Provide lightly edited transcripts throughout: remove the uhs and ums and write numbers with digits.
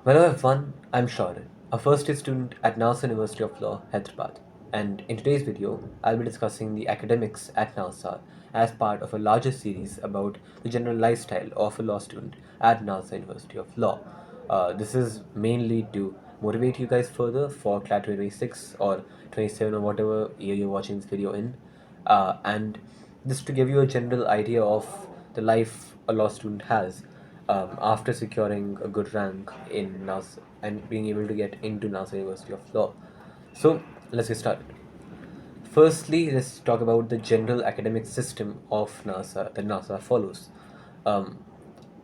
Hello everyone, I'm Shourya, a first year student at NALSAR University of Law, Hyderabad, and in today's video, I'll be discussing the academics at NALSAR as part of a larger series about the general lifestyle of a law student at NALSAR University of Law. This is mainly to motivate you guys further for CLAT 2026 or 27 or whatever year you're watching this video in, and just to give you a general idea of the life a law student has after securing a good rank in NASA and being able to get into NALSAR University of Law. So let's get started. Firstly, let's talk about the general academic system of NASA that NASA follows. Um,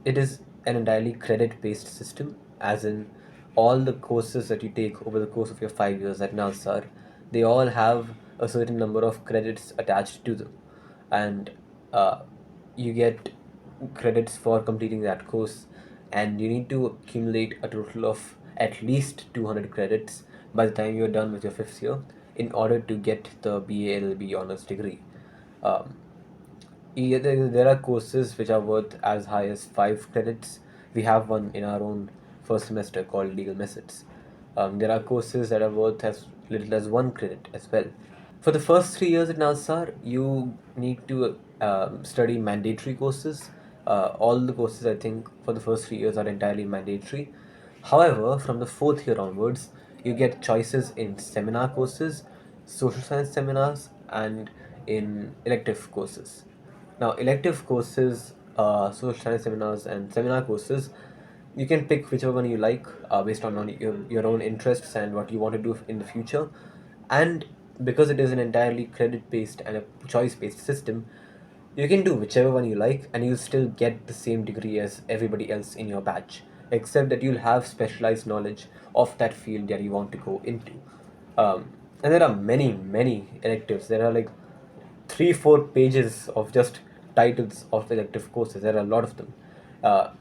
it is an entirely credit-based system, as in all the courses that you take over the course of your 5 years at NALSAR, they all have a certain number of credits attached to them, and uh, you get credits for completing that course, and you need to accumulate a total of at least 200 credits by the time you're done with your 5th year in order to get the BA LLB honors degree. Um, yeah, there are courses which are worth as high as 5 credits. We have one in our own first semester called Legal Methods. There are courses that are worth as little as 1 credit as well. For the first 3 years at NALSAR, you need to study mandatory courses. All the courses, I think, for the first 3 years are entirely mandatory. However, from the 4th year onwards, you get choices in seminar courses, social science seminars, and in elective courses. Now, elective courses, social science seminars, and seminar courses, you can pick whichever one you like based on your own interests and what you want to do in the future. And because it is an entirely credit based and a choice based system, you can do whichever one you like and you'll still get the same degree as everybody else in your batch, except that you'll have specialized knowledge of that field that you want to go into. And there are many electives. There are like 3-4 pages of just titles of elective courses. There are a lot of them. Uh,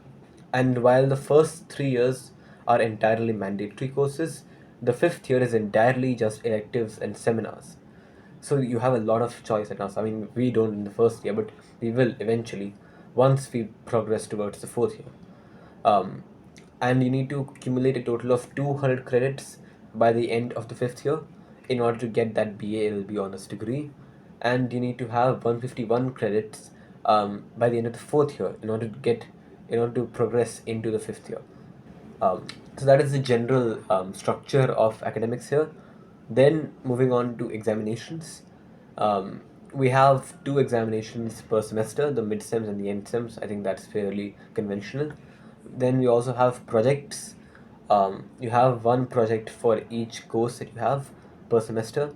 and while the first 3 years are entirely mandatory courses, the 5th year is entirely just electives and seminars. So you have a lot of choice at us. I mean, we don't in the first year, but we will eventually once we progress towards the 4th year. Um, and you need to accumulate a total of 200 credits by the end of the 5th year in order to get that BA LLB honors degree, and you need to have 151 credits by the end of the 4th year in order to progress into the 5th year. So that is the general structure of academics here. Then moving on to examinations. Um, we have 2 examinations per semester, the mid-sems and the end-sems. I think that's fairly conventional. Then we also have projects. You have one project for each course that you have per semester.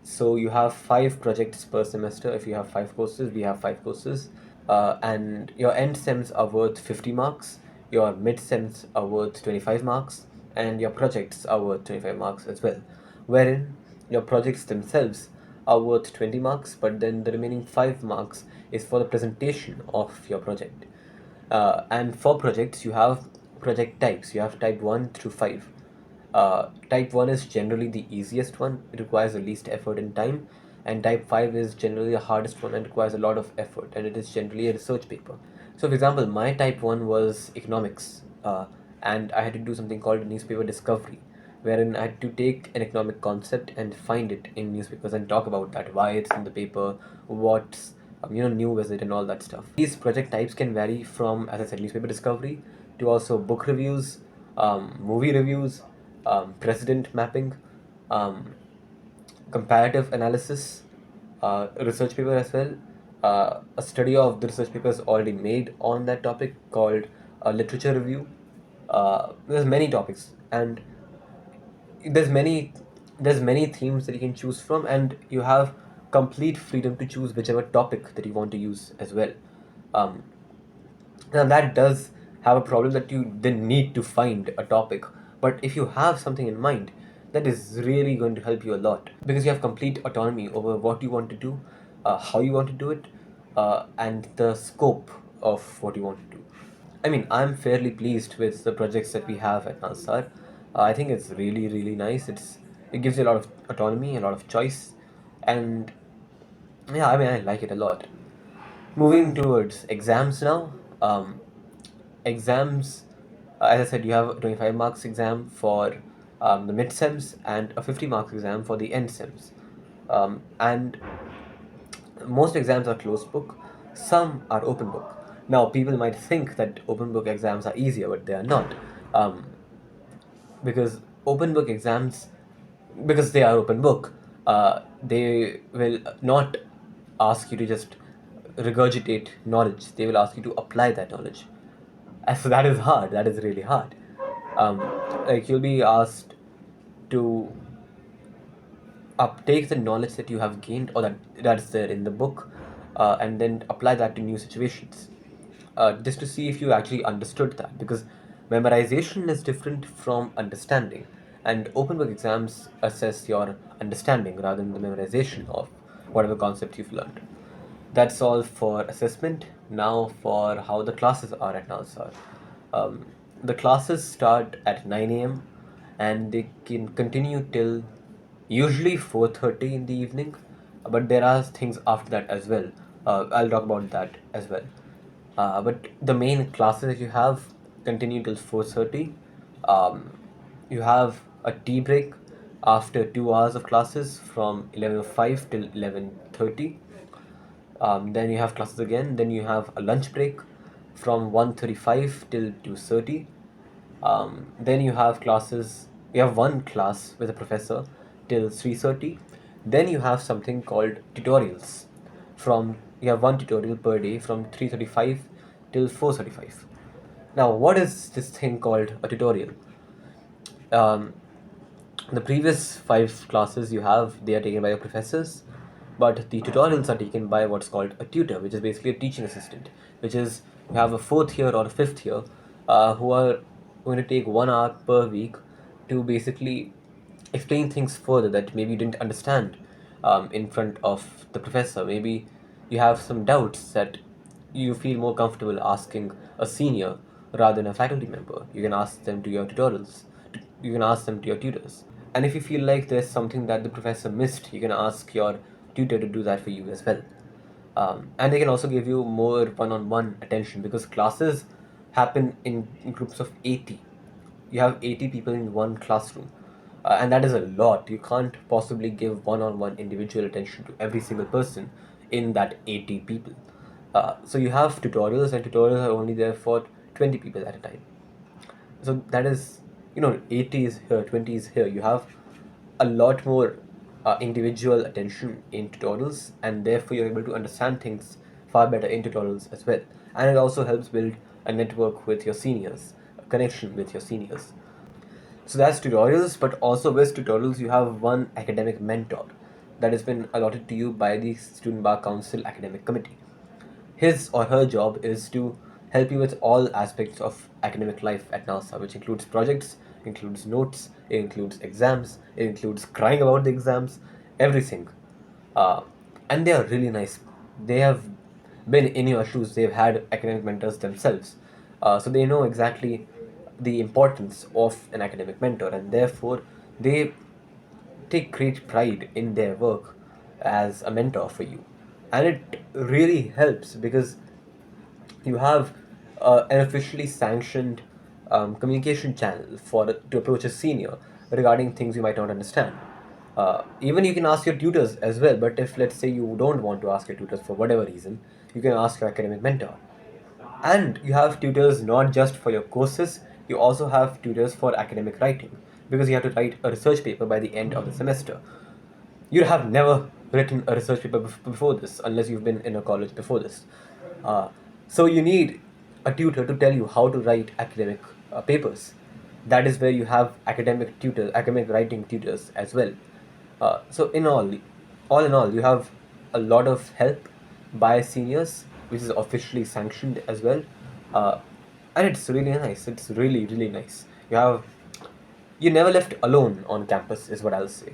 So you have 5 projects per semester. If you have 5 courses, we have 5 courses. And your end sems are worth 50 marks, your mid sems are worth 25 marks, and your projects are worth 25 marks as well. Wherein your projects themselves are worth 20 marks, but then the remaining 5 marks is for the presentation of your project. And for projects, you have project types. You have type 1 through 5. Type 1 is generally the easiest one, it requires the least effort and time, and type 5 is generally the hardest one and requires a lot of effort, and it is generally a research paper. So, for example, my type 1 was economics, and I had to do something called newspaper discovery, wherein I had to take an economic concept and find it in newspapers and talk about that, why it's in the paper, what's new with it, and all that stuff. These project types can vary from, as I said, newspaper discovery to also book reviews, movie reviews, precedent mapping, um, comparative analysis, research paper as well. A study of the research paper is already made on that topic called literature review. There's many topics, and there's many there's many themes that you can choose from, and you have complete freedom to choose whichever topic that you want to use as well. Um, Now that does have a problem that you then need to find a topic. But if you have something in mind, that is really going to help you a lot because you have complete autonomy over what you want to do, how you want to do it, and the scope of what you want to do. I mean, I'm fairly pleased with the projects that we have at NALSAR. I think it's really nice. It gives you a lot of autonomy, a lot of choice, and yeah, I mean, I like it a lot. Moving towards exams now. Exams. As I said, you have a 25 marks exam for the mid-sems and a 50 marks exam for the end-sems. And most exams are closed book, some are open book. Now, people might think that open book exams are easier, but they are not. Um, because open book exams, because they are open book, they will not ask you to just regurgitate knowledge. They will ask you to apply that knowledge. And so that is hard. That is really hard. Um, like you'll be asked to take the knowledge that you have gained or that's there in the book, and then apply that to new situations, just to see if you actually understood that, because memorization is different from understanding, and open book exams assess your understanding rather than the memorization of whatever concept you've learned. That's all for assessment. Now for how the classes are at NALSAR. The classes start at 9 a.m. and they can continue till usually 4:30 in the evening, but there are things after that as well. I'll talk about that as well. But the main classes that you have continue till 4:30. Um, you have a tea break after 2 hours of classes from 11:05 till 11:30. Then you have classes again. Then you have a lunch break from 1:35 till 2:30. Then you have classes. You have one class with a professor till 3:30. Then you have something called tutorials. You have one tutorial per day from 3:35 till 4:35. Now, what is this thing called a tutorial? Um, the previous 5 classes you have, they are taken by your professors, but the tutorials are taken by what's called a tutor, which is basically a teaching assistant, which is you have a fourth year or a fifth year who are going to take 1 hour per week to basically explain things further that maybe you didn't understand in front of the professor. Maybe you have some doubts that you feel more comfortable asking a senior rather than a faculty member. You can ask them to your tutorials. You can ask them to your tutors. And if you feel like there's something that the professor missed, you can ask your tutor to do that for you as well. And they can also give you more one-on-one attention, because classes happen in groups of 80. You have 80 people in one classroom, and that is a lot. You can't possibly give one-on-one individual attention to every single person in that 80 people. So you have tutorials, and tutorials are only there for 20 people at a time. So that is, 80 is here, 20 is here. You have a lot more individual attention in tutorials, and therefore you're able to understand things far better in tutorials as well. And it also helps build a network with your seniors, a connection with your seniors. So that's tutorials, but also with tutorials you have one academic mentor that has been allotted to you by the Student Bar Council Academic Committee. His or her job is to help you with all aspects of academic life at NALSA, which includes projects, includes notes, it includes exams, it includes crying about the exams, everything. Uh, and they are really nice. They have been in your shoes, they've had academic mentors themselves. So they know exactly the importance of an academic mentor, and therefore they take great pride in their work as a mentor for you. And it really helps because you have an officially sanctioned communication channel to approach a senior regarding things you might not understand. Even you can ask your tutors as well, but if let's say you don't want to ask your tutors for whatever reason, you can ask your academic mentor. And you have tutors not just for your courses, you also have tutors for academic writing, because you have to write a research paper by the end of the semester. You have never written a research paper before this, unless you've been in a college before this. Uh, so you need a tutor to tell you how to write academic papers. That is where you have academic writing tutors as well. So all in all, you have a lot of help by seniors, which is officially sanctioned as well, uh, and it's really nice. It's really really nice. You never left alone on campus, is what I'll say.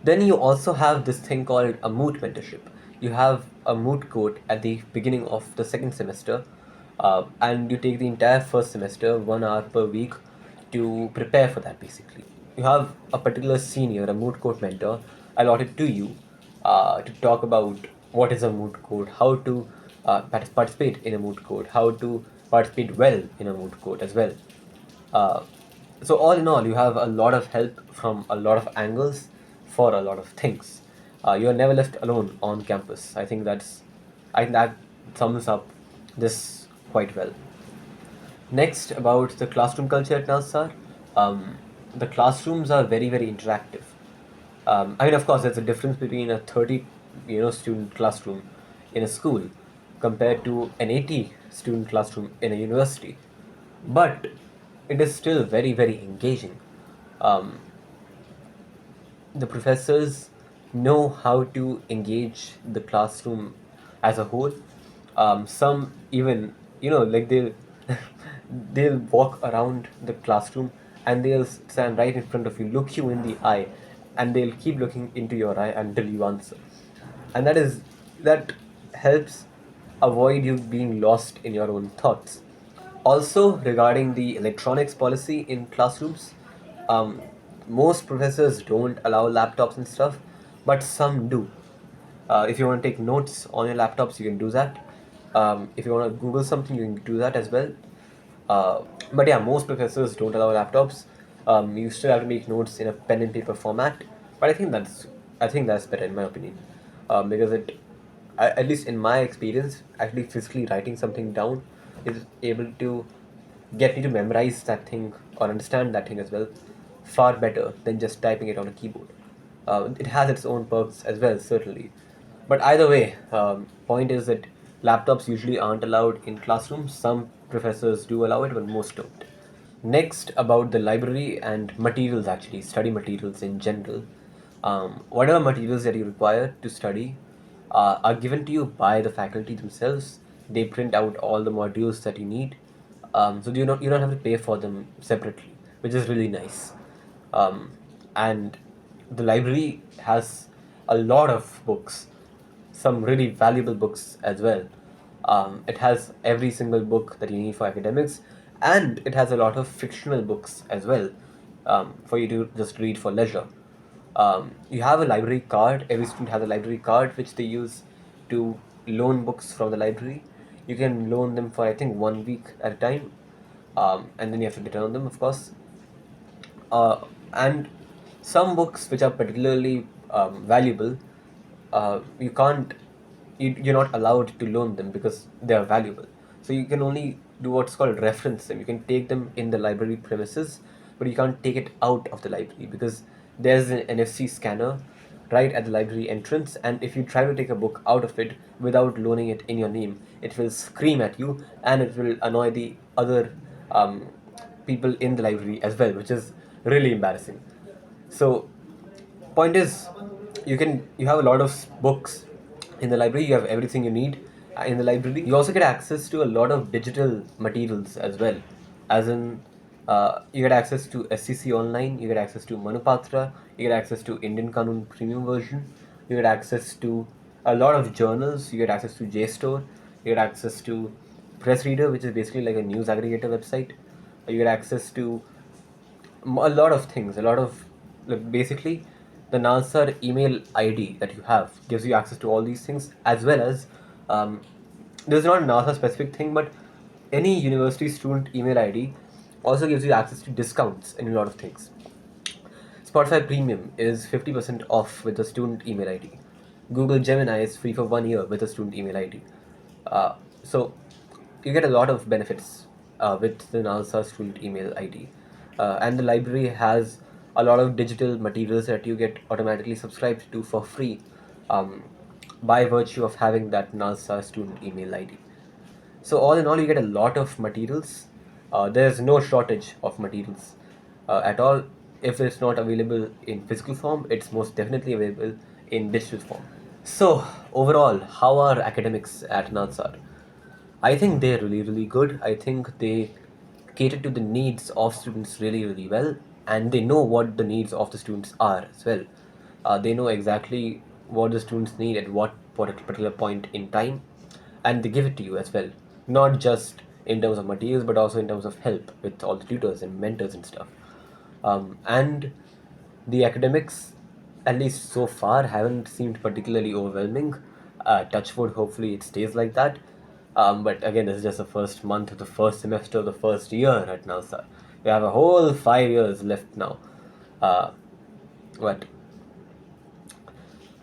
Then you also have this thing called a moot mentorship. You have a moot court at the beginning of the second semester, and you take the entire first semester, 1 hour per week, to prepare for that basically. You have a particular senior, a moot court mentor, allotted to you to talk about what is a moot court, how to participate in a moot court, how to participate well in a moot court as well. Uh, so all in all, you have a lot of help from a lot of angles for a lot of things. You're never left alone on campus. I think that sums up this quite well. Next, about the classroom culture at NALSAR. The classrooms are very, very interactive. I mean, of course, there's a difference between a 30, student classroom in a school compared to an 80 student classroom in a university, but it is still very, very engaging. Um, the professors know how to engage the classroom as a whole. Some even, like they'll walk around the classroom and they'll stand right in front of you, look you in the eye, and they'll keep looking into your eye until you answer. And that helps avoid you being lost in your own thoughts. Also, regarding the electronics policy in classrooms, um, most professors don't allow laptops and stuff, but some do. If you want to take notes on your laptops, you can do that. If you want to Google something, you can do that as well. Uh, but yeah, most professors don't allow laptops. You still have to make notes in a pen and paper format. But I think that's better in my opinion, because at least in my experience, actually physically writing something down is able to get me to memorize that thing or understand that thing as well far better than just typing it on a keyboard. It has its own perks as well, certainly. But either way, point is that laptops usually aren't allowed in classrooms. Some professors do allow it, but most don't. Next, about the library and materials, actually, study materials in general. Whatever materials that you require to study are given to you by the faculty themselves. They print out all the modules that you need, so you don't have to pay for them separately, which is really nice. And the library has a lot of books, some really valuable books as well. It has every single book that you need for academics, and it has a lot of fictional books as well, for you to just read for leisure. You have a library card. Every student has a library card which they use to loan books from the library. You can loan them for, I think, 1 week at a time, and then you have to return them, of course. And some books which are particularly valuable, you can't you're not allowed to loan them because they are valuable. So you can only do what's called reference them. You can take them in the library premises, but you can't take it out of the library because there's an NFC scanner right at the library entrance, and if you try to take a book out of it without loaning it in your name, it will scream at you and it will annoy the other people in the library as well, which is really embarrassing. So point is, you have a lot of books in the library. You have everything you need in the library. You also get access to a lot of digital materials as well, as in you get access to SCC online, you get access to Manupatra, you get access to Indian Kanun premium version, you get access to a lot of journals, you get access to JSTOR, you get access to Press Reader, which is basically like a news aggregator website. You get access to a lot of things, a lot of, like, basically the NALSAR email ID that you have gives you access to all these things, as well as um, there's not a NASA specific thing, but any university student email ID also gives you access to discounts in a lot of things. Spotify Premium is 50% off with a student email ID. Google Gemini is free for 1 year with a student email ID. So you get a lot of benefits with the NALSA student email ID. And the library has a lot of digital materials that you get automatically subscribed to for free, um, by virtue of having that NALSA student email ID. So all in all, you get a lot of materials. There's no shortage of materials at all. If it's not available in physical form, it's most definitely available in digital form. So overall, how are academics at NALSAR? I think they're really, really good. I think they cater to the needs of students really, really well, and they know what the needs of the students are as well. They know exactly what the students need at what particular point in time, and they give it to you as well. Not just in terms of materials, but also in terms of help with all the tutors and mentors and stuff. And the academics, at least so far, haven't seemed particularly overwhelming. Touch wood, hopefully it stays like that. But again, this is just the first month of the first semester of the first year at NALSA. We have a whole 5 years left now. But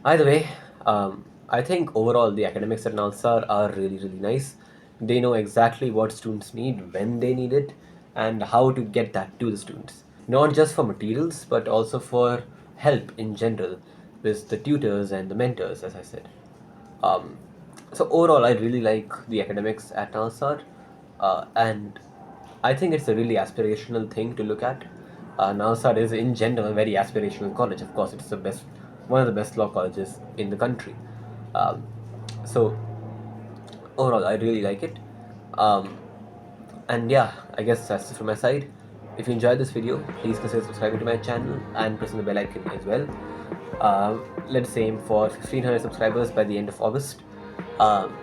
either way, I think overall the academics at NALSAR are really, really nice. They know exactly what students need, when they need it, and how to get that to the students. Not just for materials, but also for help in general with the tutors and the mentors, as I said. Um, so overall, I really like the academics at NALSAR, and I think it's a really aspirational thing to look at. NALSAR is in general a very aspirational college. Of course, it's the best, one of the best law colleges in the country. Um, so overall, I really like it. Um, and yeah, I guess that's it from my side. If you enjoyed this video, please consider subscribing to my channel and pressing the bell icon as well. Let's aim for 1500 subscribers by the end of August. Um,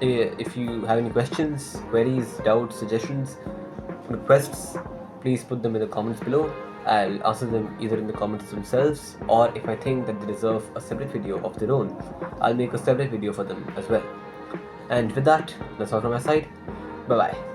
if you have any questions, queries, doubts, suggestions, requests, please put them in the comments below. I'll answer them either in the comments themselves, or if I think that they deserve a separate video of their own, I'll make a separate video for them as well. And with that, that's all from my side. Bye bye.